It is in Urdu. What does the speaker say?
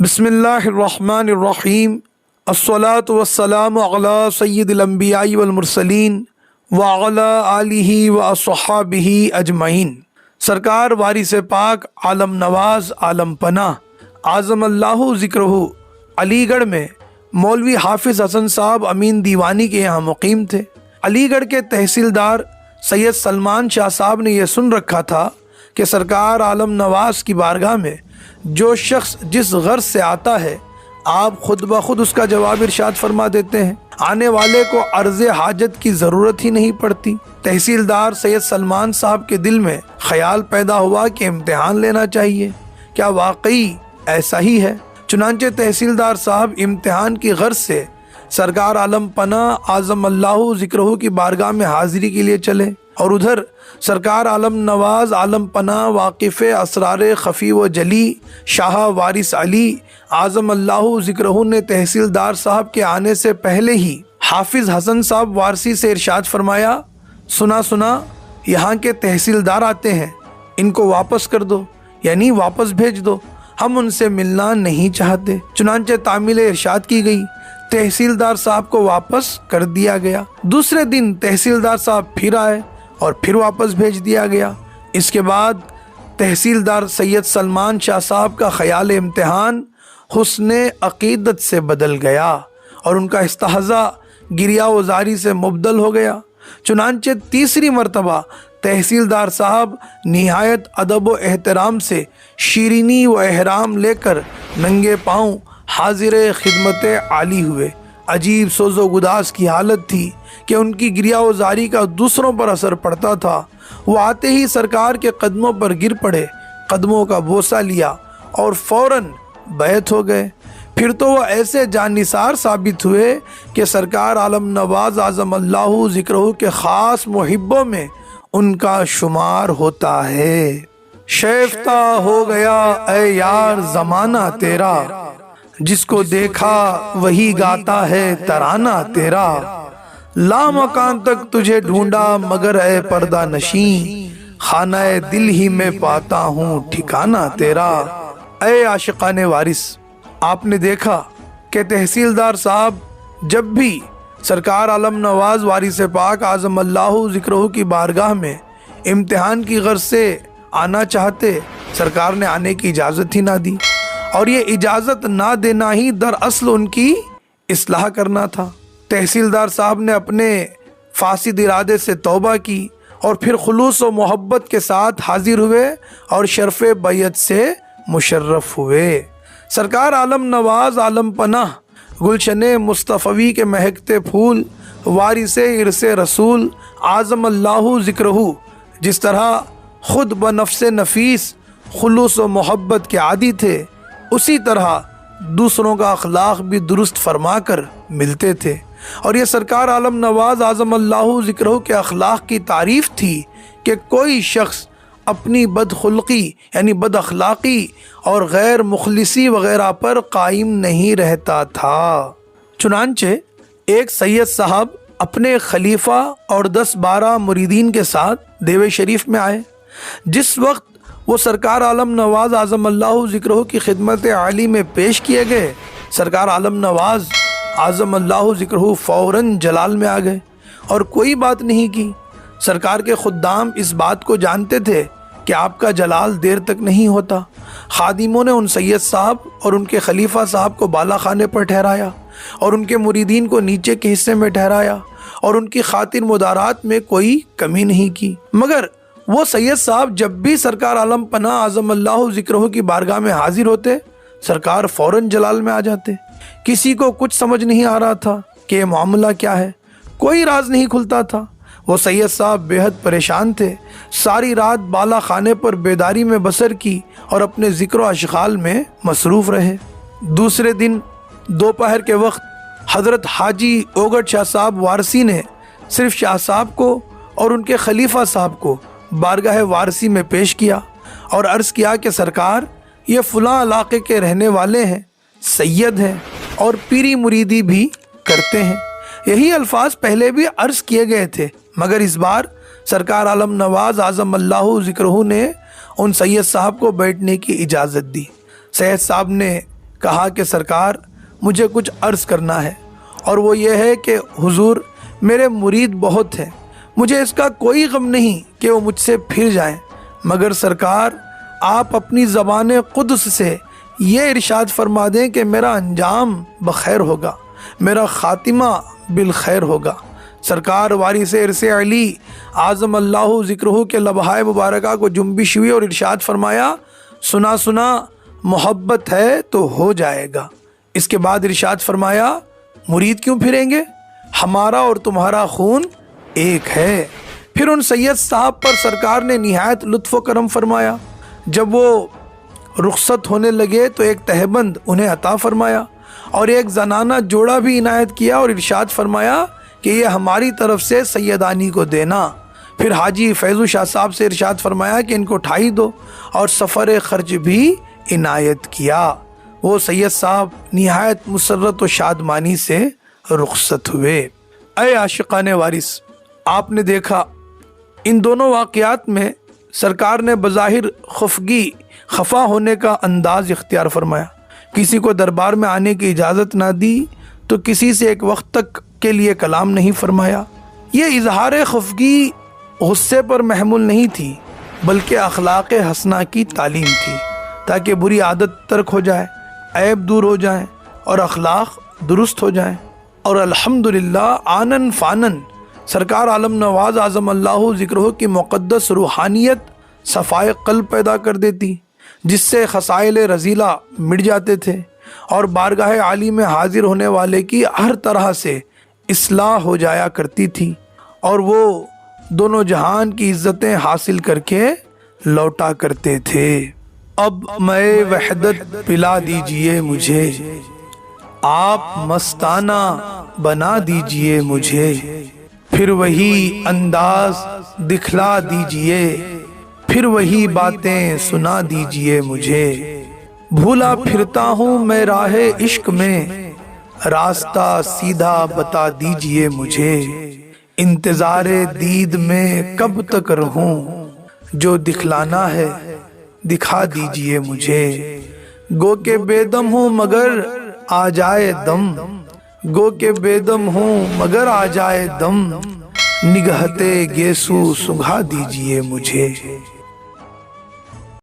بسم اللہ الرحمن الرحیم الصلاۃ والسلام علی سید الانبیاء والمرسلین وعلی آلہ واصحابہ اجمعین۔ سرکار وارث پاک عالم نواز عالم پناہ اعظم اللہ ذکرہ علی گڑھ میں مولوی حافظ حسن صاحب امین دیوانی کے یہاں مقیم تھے۔ علی گڑھ کے تحصیلدار سید سلمان شاہ صاحب نے یہ سن رکھا تھا کہ سرکار عالم نواز کی بارگاہ میں جو شخص جس غرض سے آتا ہے آپ خود بخود اس کا جواب ارشاد فرما دیتے ہیں، آنے والے کو عرض حاجت کی ضرورت ہی نہیں پڑتی۔ تحصیلدار سید سلمان صاحب کے دل میں خیال پیدا ہوا کہ امتحان لینا چاہیے، کیا واقعی ایسا ہی ہے؟ چنانچہ تحصیلدار صاحب امتحان کی غرض سے سرکار عالم پناہ اعظم اللہ ذکرہ کی بارگاہ میں حاضری کے لیے چلے، اور ادھر سرکار عالم نواز عالم پناہ واقف اسرار خفی و جلی شاہ وارث علی اعظم اللہ ذکرہ نے تحصیلدار صاحب کے آنے سے پہلے ہی حافظ حسن صاحب وارثی سے ارشاد فرمایا، سنا یہاں کے تحصیلدار آتے ہیں، ان کو واپس کر دو، یعنی واپس بھیج دو، ہم ان سے ملنا نہیں چاہتے۔ چنانچہ تعمیل ارشاد کی گئی، تحصیلدار صاحب کو واپس کر دیا گیا۔ دوسرے دن تحصیلدار صاحب پھر آئے اور پھر واپس بھیج دیا گیا۔ اس کے بعد تحصیلدار سید سلمان شاہ صاحب کا خیال امتحان حسن عقیدت سے بدل گیا اور ان کا استہزاء گریہ وزاری سے مبدل ہو گیا۔ چنانچہ تیسری مرتبہ تحصیلدار صاحب نہایت ادب و احترام سے شیرینی و احرام لے کر ننگے پاؤں حاضر خدمت عالی ہوئے۔ عجیب سوز و گداز کی حالت تھی کہ ان کی گریہ وزاری کا دوسروں پر اثر پڑتا تھا۔ وہ آتے ہی سرکار کے قدموں پر گر پڑے، قدموں کا بوسہ لیا اور فوراً بیعت ہو گئے۔ پھر تو وہ ایسے جان نثار ثابت ہوئے کہ سرکار عالم نواز اعظم اللہ ذکرہ کے خاص محبوں میں ان کا شمار ہوتا ہے۔ شیفتہ ہو گیا اے یار زمانہ تیرا، جس کو دیکھا وہی گاتا ہے ترانہ تیرا، لامکان تک تجھے ڈھونڈا مگر اے پردہ نشین، خانہ دل ہی میں پاتا ہوں ٹھکانہ تیرا۔ اے عاشقان وارث، آپ نے دیکھا کہ تحصیلدار صاحب جب بھی سرکار عالم نواز وارث پاک اعظم اللہ ذکرہ کی بارگاہ میں امتحان کی غرض سے آنا چاہتے، سرکار نے آنے کی اجازت ہی نہ دی، اور یہ اجازت نہ دینا ہی دراصل ان کی اصلاح کرنا تھا۔ تحصیلدار صاحب نے اپنے فاسد ارادے سے توبہ کی اور پھر خلوص و محبت کے ساتھ حاضر ہوئے اور شرف بیعت سے مشرف ہوئے۔ سرکار عالم نواز عالم پناہ گلشن مصطفی کے مہکتے پھول وارث ارث رسول اعظم اللہ ذکرہ جس طرح خود بنفس نفیس خلوص و محبت کے عادی تھے، اسی طرح دوسروں کا اخلاق بھی درست فرما کر ملتے تھے، اور یہ سرکار عالم نواز اعظم اللہ ذکرہ کے اخلاق کی تعریف تھی کہ کوئی شخص اپنی بدخلقی یعنی بد اخلاقی اور غیر مخلصی وغیرہ پر قائم نہیں رہتا تھا۔ چنانچہ ایک سید صاحب اپنے خلیفہ اور 10-12 مریدین کے ساتھ دیوے شریف میں آئے۔ جس وقت وہ سرکار عالم نواز اعظم اللہ ذکرہ کی خدمت عالی میں پیش کیے گئے، سرکار عالم نواز اعظم اللہ ذکرہ فوراً جلال میں آ گئے اور کوئی بات نہیں کی۔ سرکار کے خدام اس بات کو جانتے تھے کہ آپ کا جلال دیر تک نہیں ہوتا۔ خادموں نے ان سید صاحب اور ان کے خلیفہ صاحب کو بالا خانے پر ٹھہرایا اور ان کے مریدین کو نیچے کے حصے میں ٹھہرایا اور ان کی خاطر مدارات میں کوئی کمی نہیں کی۔ مگر وہ سید صاحب جب بھی سرکار عالم پناہ اعظم اللہ ذکرہ کی بارگاہ میں حاضر ہوتے، سرکار فوراً جلال میں آ جاتے۔ کسی کو کچھ سمجھ نہیں آ رہا تھا کہ یہ معاملہ کیا ہے، کوئی راز نہیں کھلتا تھا۔ وہ سید صاحب بے حد پریشان تھے، ساری رات بالا خانے پر بیداری میں بسر کی اور اپنے ذکر و اشغال میں مصروف رہے۔ دوسرے دن دوپہر کے وقت حضرت حاجی اوگٹ شاہ صاحب وارثی نے صرف شاہ صاحب کو اور ان کے خلیفہ صاحب کو بارگاہ وارثی میں پیش کیا اور عرض کیا کہ سرکار، یہ فلاں علاقے کے رہنے والے ہیں، سید ہیں اور پیری مریدی بھی کرتے ہیں۔ یہی الفاظ پہلے بھی عرض کیے گئے تھے، مگر اس بار سرکار عالم نواز اعظم اللہ ذکرہ نے ان سید صاحب کو بیٹھنے کی اجازت دی۔ سید صاحب نے کہا کہ سرکار مجھے کچھ عرض کرنا ہے، اور وہ یہ ہے کہ حضور میرے مرید بہت ہیں، مجھے اس کا کوئی غم نہیں کہ وہ مجھ سے پھر جائیں، مگر سرکار آپ اپنی زبان قدس سے یہ ارشاد فرما دیں کہ میرا انجام بخیر ہوگا، میرا خاتمہ بالخیر ہوگا۔ سرکار وارث ارث علی اعظم اللہ ذکرہ کے لبہائے مبارکہ کو جنبش ہوئی اور ارشاد فرمایا، سنا سنا محبت ہے تو ہو جائے گا۔ اس کے بعد ارشاد فرمایا، مرید کیوں پھریں گے، ہمارا اور تمہارا خون ایک ہے۔ پھر ان سید صاحب پر سرکار نے نہایت لطف و کرم فرمایا۔ جب وہ رخصت ہونے لگے تو ایک تہبند انہیں عطا فرمایا اور ایک زنانہ جوڑا بھی عنایت کیا، اور ارشاد فرمایا کہ یہ ہماری طرف سے سیدانی کو دینا۔ پھر حاجی فیضو شاہ صاحب سے ارشاد فرمایا کہ ان کو اٹھائی دو، اور سفر خرچ بھی عنایت کیا۔ وہ سید صاحب نہایت مسرت و شادمانی سے رخصت ہوئے۔ اے عاشقان وارث، آپ نے دیکھا ان دونوں واقعات میں سرکار نے بظاہر خفا ہونے کا انداز اختیار فرمایا، کسی کو دربار میں آنے کی اجازت نہ دی تو کسی سے ایک وقت تک کے لیے کلام نہیں فرمایا۔ یہ اظہار خفگی غصے پر محمول نہیں تھی، بلکہ اخلاق حسنہ کی تعلیم تھی، تاکہ بری عادت ترک ہو جائے، عیب دور ہو جائیں اور اخلاق درست ہو جائیں۔ اور الحمدللہ آنن فانن سرکار عالم نواز اعظم اللہ ذکرہ کی مقدس روحانیت صفائے قلب پیدا کر دیتی، جس سے خسائل رذیلہ مٹ جاتے تھے، اور بارگاہ عالی میں حاضر ہونے والے کی ہر طرح سے اصلاح ہو جایا کرتی تھی، اور وہ دونوں جہان کی عزتیں حاصل کر کے لوٹا کرتے تھے۔ اب میں وحدت پلا دیجئے مجھے، آپ مستانہ بنا دیجئے مجھے، پھر وہی انداز دکھلا دیجئے، پھر وہی باتیں سنا دیجئے مجھے۔ بھولا پھرتا ہوں میں راہ عشق میں، راستہ سیدھا بتا دیجئے مجھے، انتظار دید میں کب تک رہوں، جو دکھلانا ہے دکھا دیجئے مجھے۔ گو کہ بے دم ہوں مگر آ جائے دم، گو کہ بے دم ہوں مگر آ جائے دم، نگہتے گیسو سنگھا دیجئے مجھے۔